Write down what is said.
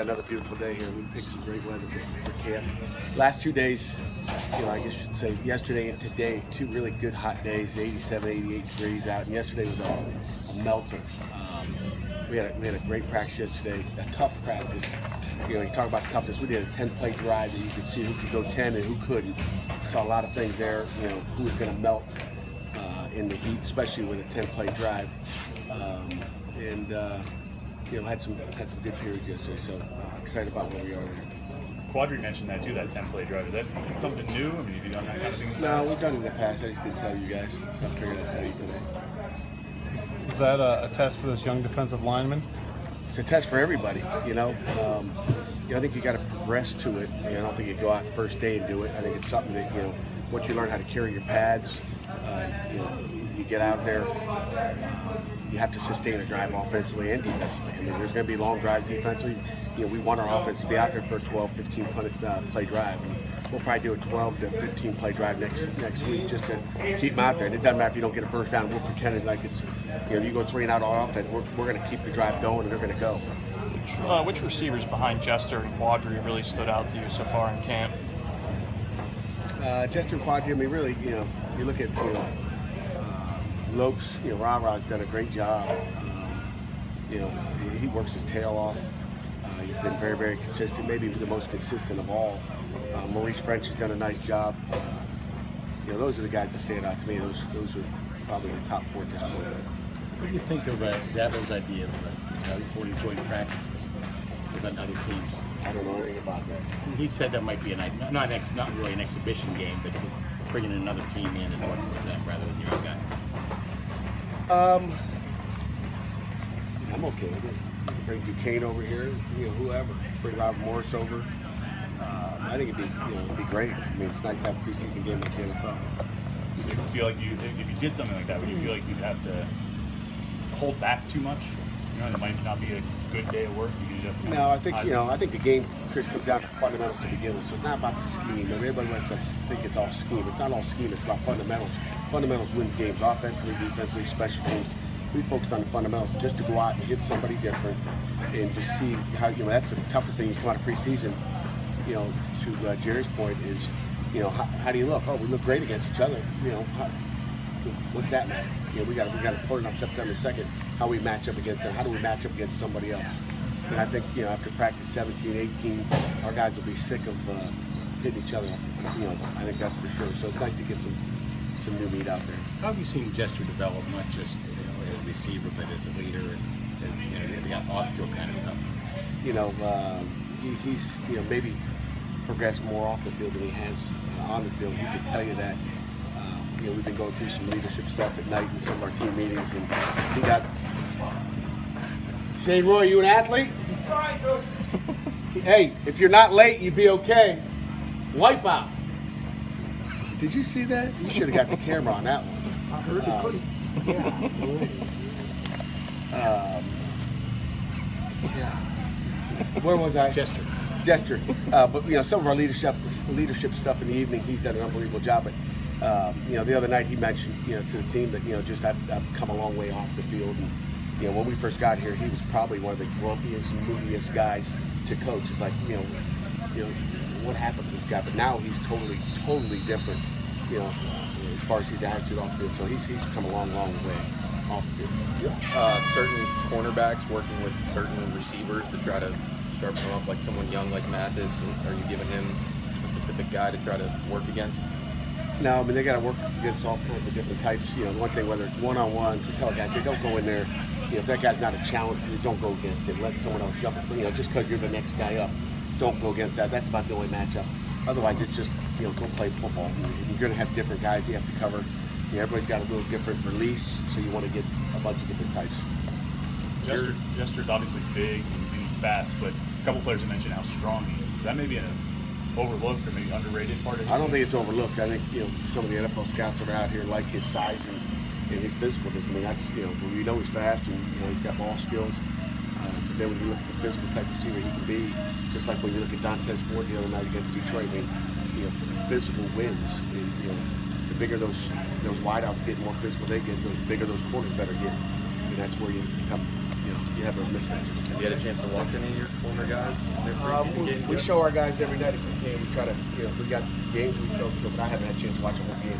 Another beautiful day here. We picked some great weather for camp. Last 2 days, I guess you should say yesterday and today, 2 really good hot days, 87, 88 degrees out. And yesterday was a melter. We had a great practice yesterday, a tough practice. You talk about toughness. We did a 10-play drive that you could see who could go 10 and who couldn't. Saw a lot of things there. Who was going to melt in the heat, especially with a 10-play drive. Had some good periods yesterday, so excited about where we are. Quadri mentioned that too, that 10-play drive. Is that something new? I mean, have you done that kind of thing in the past? No, we've done it in the past. I just didn't tell you guys, so I figured I'd tell you today. Is that a test for this young defensive lineman? It's a test for everybody, I think you got to progress to it. I don't think you go out first day and do it. I think it's something that, once you learn how to carry your pads, you get out there, you have to sustain a drive offensively and defensively. I mean, there's going to be long drives defensively. We want our offense to be out there for a 12, 15 play drive. And we'll probably do a 12 to 15 play drive next week just to keep them out there. And it doesn't matter if you don't get a first down. We're pretending like it's, you go 3 and out on offense. We're going to keep the drive going, and they're going to go. Which receivers behind Jester and Quadri really stood out to you so far in camp? Jester and Quadri, really, you look at, Lopes, Ra-Ra's done a great job. He works his tail off. He's been very, very consistent, maybe the most consistent of all. Maurice French has done a nice job. Those are the guys that stand out to me. Those are probably the top 4 at this point. What do you think of Dabo's idea of reporting joint practices with other teams? I don't know anything about that. He said that might be not really an exhibition game, but just bringing another team in and working with them rather than your own guys. I'm okay with it. Bring Duquesne over here, whoever. Bring Robert Morris over. I think it'd be great. I mean, it's nice to have a preseason game like the NFL. Would you feel like if you did something like that, would you feel like you'd have to hold back too much? It might not be a good day of work. No, I think the game, Chris, comes down to fundamentals to begin with. So it's not about the scheme. Everybody wants to think it's all scheme. It's not all scheme. It's about fundamentals. Fundamentals wins games, offensively, defensively, special teams. We focused on the fundamentals just to go out and hit somebody different and just see how, that's the toughest thing you come out of preseason, to Jerry's point is, how do you look? Oh, we look great against each other. What's that mean? We got to put it on September 2nd, how we match up against them. How do we match up against somebody else? And I think, after practice 17, 18, our guys will be sick of hitting each other. I think that's for sure. So it's nice to get some new meat out there. How have you seen Jester develop, not just as a receiver, but as a leader and the off-field kind of stuff? He's maybe progressed more off the field than he has on the field. He could tell you that. We've been going through some leadership stuff at night in some of our team meetings, and he got. Shane Roy, you an athlete? Hey, if you're not late, you'd be okay. Wipe out. Did you see that? You should have got the camera on that one. I heard the cleats. Yeah. Where was I? Jester. But some of our leadership stuff in the evening, he's done an unbelievable job. But the other night he mentioned to the team that just I've come a long way off the field. And when we first got here, he was probably one of the grumpiest, moodiest guys to coach. It's like what happened to this guy? But now he's totally different. As far as his attitude off the field. So he's come a long way off the field. Certain cornerbacks working with certain receivers to try to sharpen them up, like someone young like Mathis. Are you giving him a specific guy to try to work against? No, they got to work against all kinds of different types. One thing, whether it's one-on-ones, we tell guys, don't go in there. If that guy's not a challenge for you, don't go against him. Let someone else jump. Just because you're the next guy up, don't go against that. That's about the only matchup. Otherwise, it's just go play football. You're going to have different guys you have to cover. Everybody's got a little different release, so you want to get a bunch of different types. Jester's obviously big and he's fast, but a couple players have mentioned how strong he is. Is that maybe an overlooked or maybe underrated part of it? I don't think it's overlooked. I think some of the NFL scouts that are out here like his size and his physicalness. That's we know he's fast and he's got ball skills. But then when you look at the physical type of receiver he can be, just like when you look at Dantes Ford the other night against Detroit, physical wins. The bigger those wideouts get, the more physical they get, the bigger those corners better get. And that's where you become, you have a mismatch. Have you had a chance to watch any of your former guys? preseason games? We show our guys every night if we can. We try to, if we got games, we show them, but I haven't had a chance to watch a whole game.